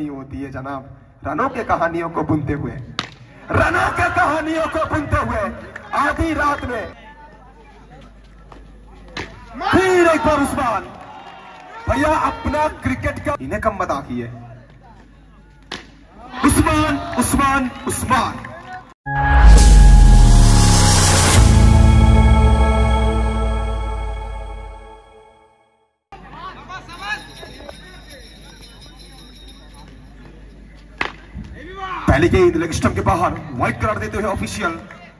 नहीं होती है जनाब, रनों के कहानियों को बुनते हुए, रनों के कहानियों को बुनते हुए आधी रात में फिर एक बार उस्मान भैया अपना क्रिकेट का इन्हें कम मत आकी है। उस्मान उस्मान उस्मान पहली गेंद लेग स्टंप के बाहर, वाइड करार देते हुए ऑफिशियल।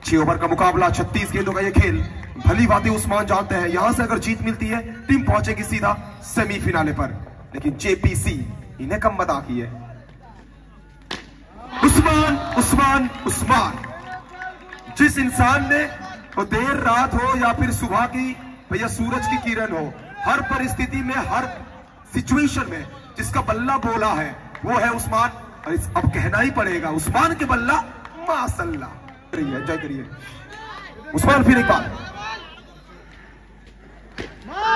6 ओवर का मुकाबला, 36 गेंदों का ये खेल। भली बातें उस्मान जानते हैं, यहां से अगर जीत मिलती है टीम पहुंचेगी सीधा सेमीफिनाले पर, लेकिन जेपीसी इन्हें कम मत आकी है। उस्मान उस्मान उस्मान जिस इंसान ने वो देर रात हो या फिर सुबह की भैया सूरज की किरण हो, हर परिस्थिति में हर सिचुएशन में जिसका बल्ला बोला है वो है उस्मान। और अब कहना ही पड़ेगा उस्मान के बल्ला माशाल्लाह। जय करिए उस्मान। फिर एक बार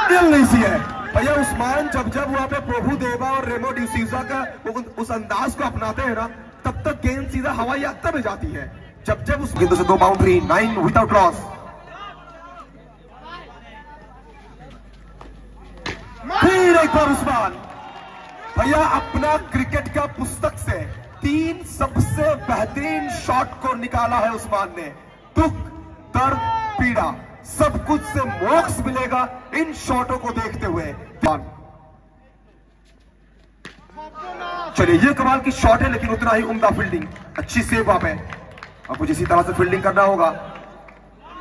दिल नहीं सी है भैया उस्मान, जब जब वहां पे प्रभु देवा और रेमो डिसूजा का उस अंदाज को अपनाते हैं ना, तब तक गेंद सीधा हवाई यात्रा में जाती है। जब जब उस गेंदों से 2 बाउंड्री, 9 विदाउट लॉस। फिर एक बार उस्मान भैया अपना क्रिकेट का पुस्तक से 3 सबसे बेहतरीन शॉट को निकाला है उस्मान ने। दुख, दर्द, पीड़ा सब कुछ से मोक्ष मिलेगा इन शॉटों को देखते हुए। चलिए ये कमाल की शॉट है, लेकिन उतना ही उम्दा फील्डिंग, अच्छी सेव आप है। अब कुछ इसी तरह से फील्डिंग करना होगा,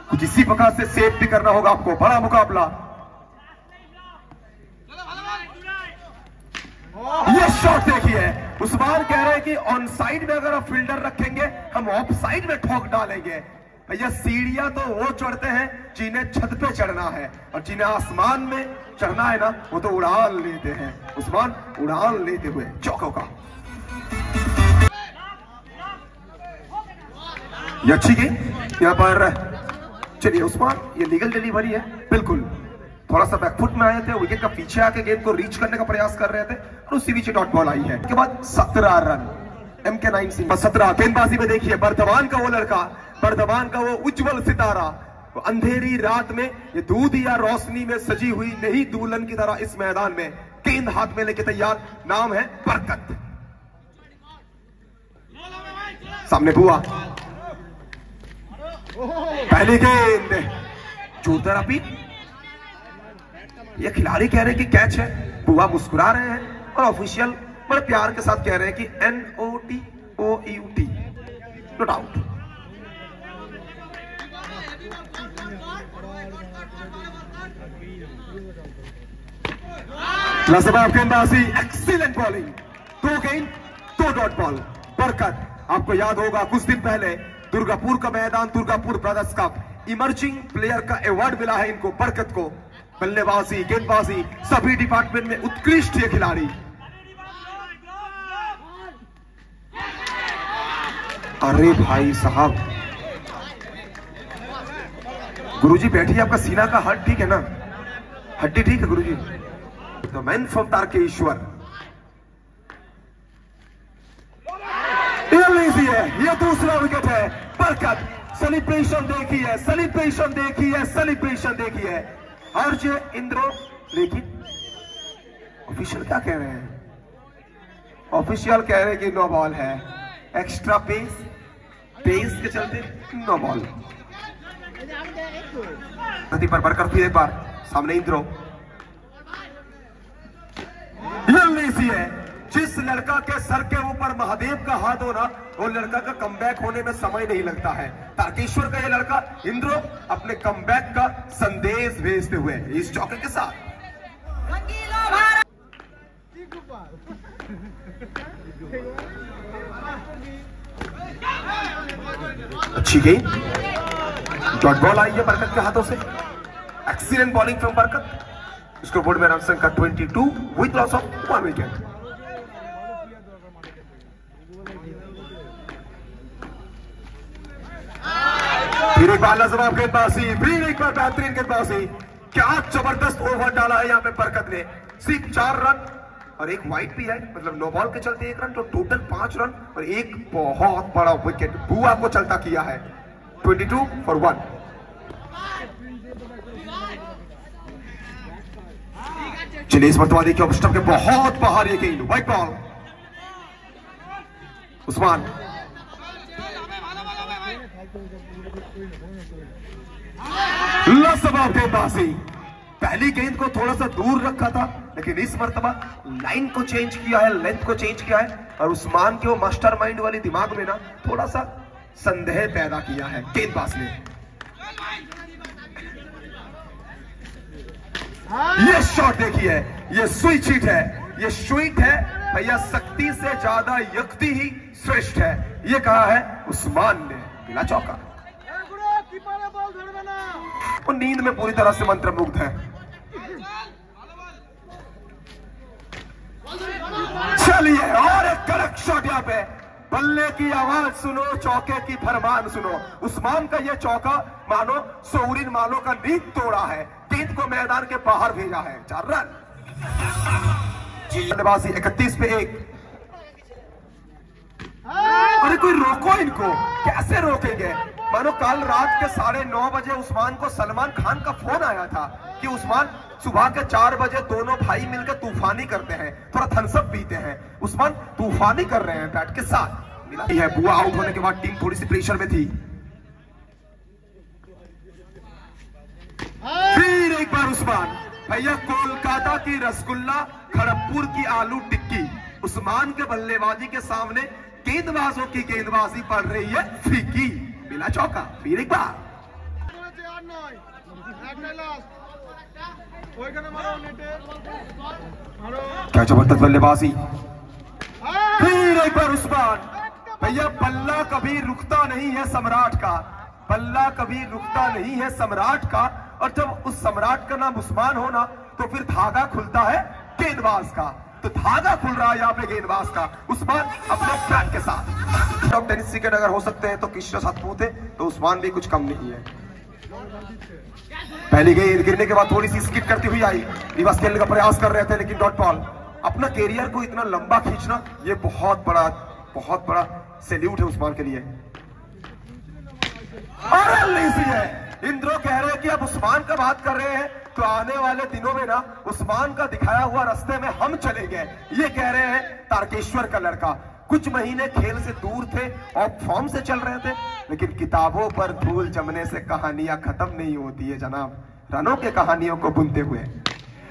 कुछ इसी प्रकार से सेव भी करना होगा आपको। बड़ा मुकाबला, ये शॉट देखिए, उस्मान कह रहे हैं कि ऑन साइड में अगर आप फील्डर रखेंगे हम ऑफ साइड में ठोक डालेंगे। भैया सीढ़ियां तो वो चढ़ते हैं जिन्हें छत पे चढ़ना है, और जिन्हें आसमान में चढ़ना है ना वो तो उड़ान लेते हैं। उस्मान उड़ान लेते हुए चौकों का, ये अच्छी गेंद यहाँ पर। चलिए उस्मान, ये लीगल डिलीवरी है बिल्कुल। थोड़ा सा बैकफुट में आए थे, विकेट का पीछे आके गेंद को रीच करने का प्रयास कर रहे थे और उसी बीच डॉट बॉल आई है। उसके बाद 17 रन MK9 सिंह। 17 गेंदबाजी में देखिए बर्धमान का वो लड़का, बर्धमान का वो उज्जवल सितारा, वो अंधेरी रात में ये दूध या रोशनी में सजी हुई नई दुल्हन की तरह इस मैदान में गेंद हाथ में लेके तैयार। नाम है बरकत। सामने बुआ, पहली गेंद जोरदार अपील। ये खिलाड़ी कह रहे हैं कि कैच है, बुआ मुस्कुरा रहे हैं और ऑफिशियल बड़े प्यार के साथ कह रहे हैं कि NOTOUT, नॉट आउट। लाजवाब गेंदबाजी, एक्सीलेंट बॉलिंग, 2 गेंद 2 डॉट बॉल। बरकत, आपको याद होगा कुछ दिन पहले दुर्गापुर का मैदान, Durgapur brothers cup, emerging player का अवार्ड मिला है इनको, बरकत को। बल्लेबाजी, गेंदबाजी सभी डिपार्टमेंट में उत्कृष्ट ये खिलाड़ी। अरे भाई साहब, गुरुजी बैठिए, आपका सीना का हड्डी ठीक है ना? हड्डी ठीक है Guruji? The man from Tarakeswar. ये दूसरा विकेट है। बरकत, सेलिब्रेशन देखिए, सेलिब्रेशन देखिए, सेलिब्रेशन देखिए। और जो इंद्रो, लेकिन ऑफिशियल क्या कह रहे हैं? ऑफिशियल कह रहे हैं कि नो बॉल है, एक्स्ट्रा पेस, पेस के चलते नो बॉल। गति पर बरकत, फिर एक बार सामने इंद्रो। सी है, जिस लड़का के सर के ऊपर महादेव का हाथ हो ना, वो लड़का का कमबैक होने में समय नहीं लगता है। तारकेश्वर का ये लड़का इंद्रो अपने कमबैक का संदेश भेजते हुए इस चौके के साथ। अच्छी गेंद, डॉट बॉल आई है बरकत के हाथों से। एक्सीलेंट बॉलिंग फ्रॉम बरकत। स्कोर बोर्ड में रन संख्या 22 विद लॉस ऑफ 1 विकेट। फिर एक बार लाजवाब गेंदबाजी, फिर एक बार बेहतरीन गेंदबाजी। क्या जबरदस्त ओवर डाला है यहाँ पे बरकत ने। सिर्फ 4 रन और एक वाइड भी है, मतलब नो बॉल के चलते 1 रन, तो टोटल 5 रन और एक बहुत बड़ा विकेट बुआ को चलता किया है। 22 for 1। चलिए इस मरतबा देखिए स्टंप के बहुत बाहर ये गेंद, वाइड बॉल। उस्मान लाजवाब गेंदबाजी। पहली गेंद को थोड़ा सा दूर रखा था, लेकिन इस मर्तबा लाइन को चेंज किया है, लेंथ को चेंज किया है, और उस्मान के वो मास्टरमाइंड वाली दिमाग में ना थोड़ा सा संदेह पैदा किया है गेंदबाज ने। ये शॉट देखिए, ये स्विच हिट है, ये स्वीट है भैया, शक्ति से ज्यादा युक्ति ही श्रेष्ठ है, ये कहा है उस्मान ने। बिना चौका, वो नींद में पूरी तरह से मंत्रमुग्ध है। चलिए और एक कड़क शॉट यहाँ पे, बल्ले की आवाज सुनो, चौके की फरमान सुनो। उस्मान का ये चौका मानो सोरिन मानो का नींद तोड़ा है, गेंद को मैदान के बाहर भेजा है। 4 रन। बल्लेबाजी 31 पे 1। अरे कोई रोको इनको, कैसे रोकेंगे? मानो कल रात के 9:30 बजे उस्मान को सलमान खान का फोन आया था कि उस्मान सुबह के 4 बजे दोनों भाई मिलकर तूफानी करते हैं, थोड़ा थम्सअप पीते हैं। उस्मान तूफानी कर रहे हैं बैट के साथ। मिला है बुआ आउट होने के बाद टीम थोड़ी सी प्रेशर में थी। फिर एक बार उस्मान, भैया कोलकाता की रसगुल्ला, खड़गपुर की आलू टिक्की। उस्मान के बल्लेबाजी के सामने गेंदबाजों की गेंदबाजी पड़ रही है फीकी। बिना चौका, फिर एक बार। क्या जबरदस्त बल्लेबाजी। फिर एक बार उस्मान, भैया बल्ला कभी रुकता नहीं है सम्राट का, बल्ला कभी रुकता नहीं है सम्राट का, और जब उस सम्राट का नाम उस्मान हो ना तो फिर धागा खुलता है गेंदबाज का, तो धागा खुल रहा है यहाँ पे गेंदबाज का। उस्मान अपने बैट के साथ। टॉप टेनिस क्रिकेट अगर हो सकते हैं तो कृष्ण सातपुत है, तो उस्मान भी कुछ कम नहीं है। पहली गेंद गिरने के बाद थोड़ी सी स्किप करती हुई आई, रिवर्स खेलने का प्रयास कर रहे थे लेकिन डॉट बॉल। अपना कैरियर को इतना लंबा खींचना ये बहुत बड़ा सैल्यूट है उस्मान के लिए। इंद्रो कह रहे हैं कि अब उस्मान का बात कर रहे हैं तो आने वाले दिनों में ना उस्मान का दिखाया हुआ रास्ते में हम चलेंगे, ये कह रहे हैं तारकेश्वर का लड़का। कुछ महीने खेल से दूर थे और फॉर्म से चल रहे थे, लेकिन किताबों पर धूल जमने से कहानियां खत्म नहीं होती है जनाब। रनों के कहानियों को बुनते हुए,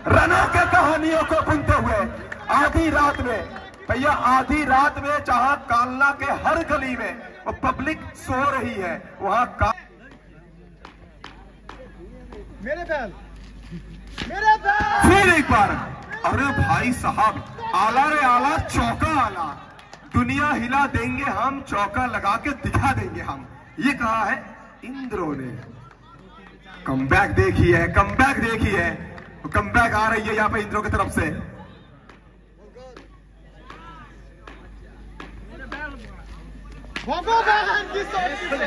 रनों के कहानियों को बुनते हुए आधी रात में, भैया आधी रात में जहां कालना के हर गली में वो पब्लिक सो रही है, वहां फिर एक बार। अरे भाई साहब, आला रे आला, चौका आला, दुनिया हिला देंगे हम, चौका लगा के दिखा देंगे हम, ये कहा है इंद्रो ने। कमबैक देखिए, कमबैक देखिए, कमबैक आ रही है यहाँ पे इंद्रो की तरफ से।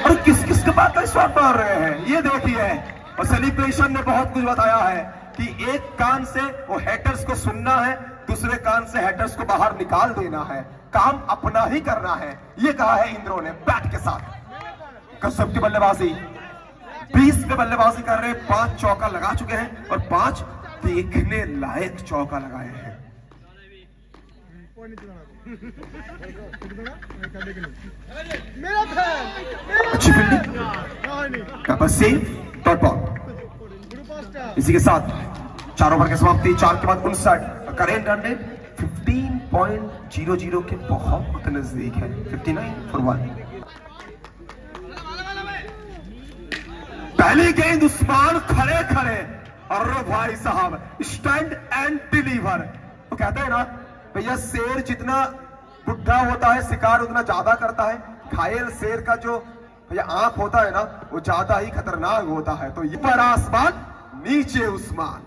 और किस किस के बात का शॉट मार रहे हैं ये देखिए। और सेलिब्रेशन ने बहुत कुछ बताया है कि एक कान से वो हैटर्स को सुनना है, दूसरे कान से हैटर्स को बाहर निकाल देना है, काम अपना ही करना है, ये कहा है इंद्रो ने बैट के साथ। कश्यप की बल्लेबाजी 20 पे बल्लेबाजी कर रहे, 5 चौका लगा चुके हैं और 5 देखने लायक चौका लगाए हैं। अच्छी फील्डिंग, सेव, डॉट बॉल। इसी के साथ 4 ओवर की समाप्ति, 4 के बाद 59, करेंट रन रेट 15.00 के बहुत नजदीक है। 59 for 1। पहली गेंद उस्मान खड़े खड़े, और भाई साहब स्टैंड एंड डिलीवर। तो कहते हैं ना भैया, शेर जितना बुढ़ा होता है शिकार उतना ज्यादा करता है। घायल शेर का जो भैया आंख होता है ना वो ज्यादा ही खतरनाक होता है। तो ये पर आसमान, नीचे उस्मान।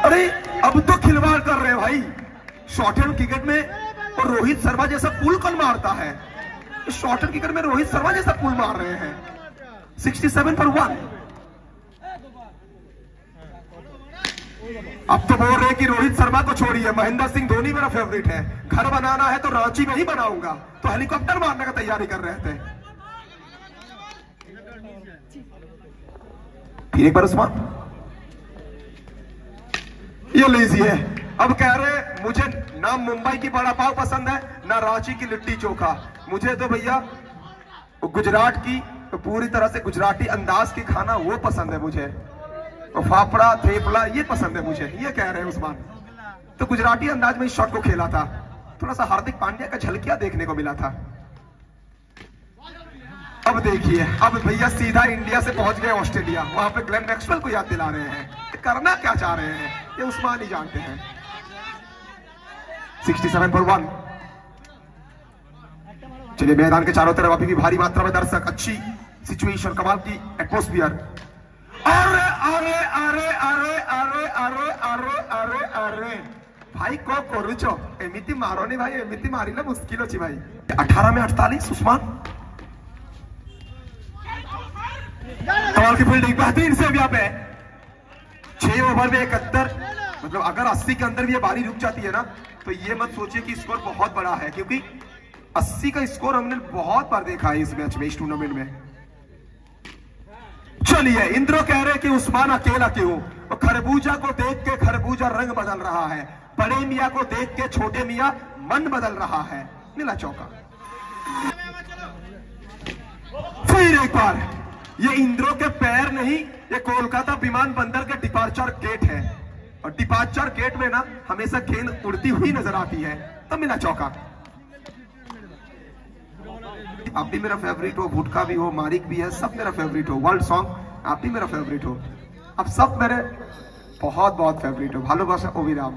अरे अब तो खिलवाड़ कर रहे हैं भाई, शॉर्ट हैंड क्रिकेट में और रोहित शर्मा जैसा पुल कौन मारता है? शॉर्ट हैंड क्रिकेट में रोहित शर्मा जैसा पुल मार रहे हैं। 67 for 1। अब तो बोल रहे कि रोहित शर्मा को छोड़िए, महेंद्र सिंह धोनी मेरा फेवरेट है। घर बनाना है तो रांची में ही बनाऊंगा, तो हेलीकॉप्टर मारने का तैयारी कर रहे थे। फिर एक बार उस्मान, ये लीजिए। अब कह रहे मुझे ना मुंबई की बड़ा पाव पसंद है ना रांची की लिट्टी चोखा, मुझे तो भैया गुजरात की तो पूरी तरह से गुजराती अंदाज की खाना वो पसंद है मुझे, तो फाफड़ा थेपला ये पसंद है मुझे, ये कह रहे हैं उस्मान। तो गुजराती अंदाज में इस शॉट को खेला था, थोड़ा सा हार्दिक पांड्या का झलकिया देखने को मिला था। अब देखिए, अब भैया सीधा इंडिया से पहुंच गए ऑस्ट्रेलिया, वहां पे ग्लेन मैक्सवेल को याद दिला रहे हैं। करना क्या चाह रहे हैं ये उस्मान ही जानते हैं। 67 for 1। चलिए, मैदान के चारों तरफ अभी भी भारी मात्रा में दर्शक, अच्छी सिचुएशन, कमाल की एटमॉस्फियर। अरे अरे अरे अरे अरे अरे अरे अरे अरे भाई को करुचो एमिति मारो नहीं भाई, एमिति मारिले मुश्किल अच्छी भाई। 18 में 48 उस्मान, कमाल की फील्डिंग, बेहतरीन सेव यहाँ पे। 6 ओवर में 71, मतलब अगर 80 के अंदर भी ये बारी रुक जाती है ना, तो ये मत सोचिए कि स्कोर बहुत बड़ा है, क्योंकि 80 का स्कोर हमने बहुत बार देखा है इस मैच में, इस टूर्नामेंट में। चलिए, इंद्रो कह रहे कि उस्मान अकेला क्यों, और खरबूजा को देख के खरबूजा रंग बदल रहा है, बड़े मियां को देख के छोटे मियां मन बदल रहा है। मिला चौका। फिर एक बार, ये इंद्रो के पैर नहीं, ये कोलकाता विमान बंदर के डिपार्चर गेट है, और डिपार्चर गेट में ना हमेशा गेंद उड़ती हुई नजर आती है। तो मिला चौका। आप भी मेरा फेवरेट हो, भुटका भी हो, मारिक भी है, सब मेरा फेवरेट हो। वर्ल्ड सॉन्ग आप भी मेरा फेवरेट हो, आप सब मेरे बहुत बहुत फेवरेट हो। भालोबासा अभिराम।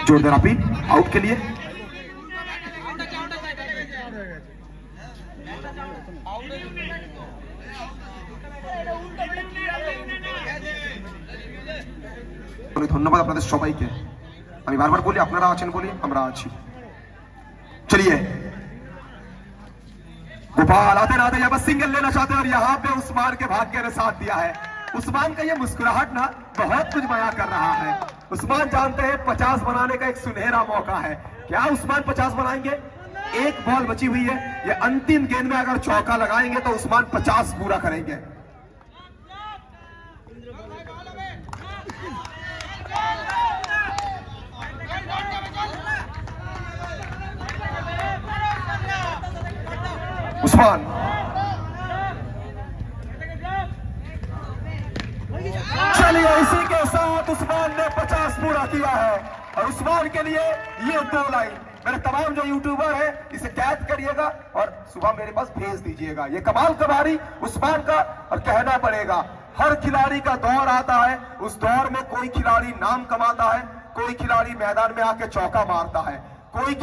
जोरदार अपील आउट के लिए। ধন্যবাদ আপনাদের সবাইকে। আমি বারবার বলি আপনারা আছেন বলি আমরা আছি। चलिए, गोपाल आते आते यहाँ पर सिंगल लेना चाहते हैं, और यहाँ पे उस्मान के भाग्य ने साथ दिया है। उस्मान का ये मुस्कुराहट ना बहुत कुछ बयां कर रहा है। उस्मान जानते हैं 50 बनाने का एक सुनहरा मौका है। क्या उस्मान 50 बनाएंगे? एक बॉल बची हुई है, ये अंतिम गेंद में अगर चौका लगाएंगे तो उस्मान 50 पूरा करेंगे। उस्मान, चलिए इसी के साथ उस्मान ने 50 पूरा किया है, और उस्मान के लिए ये 2 लाइन मेरे तमाम जो यूट्यूबर है इसे कैद करिएगा और सुबह मेरे पास भेज दीजिएगा। ये कमाल कबारी उस्मान का, और कहना पड़ेगा हर खिलाड़ी का दौर आता है, उस दौर में कोई खिलाड़ी नाम कमाता है, कोई खिलाड़ी मैदान में आके चौका मारता है, कोई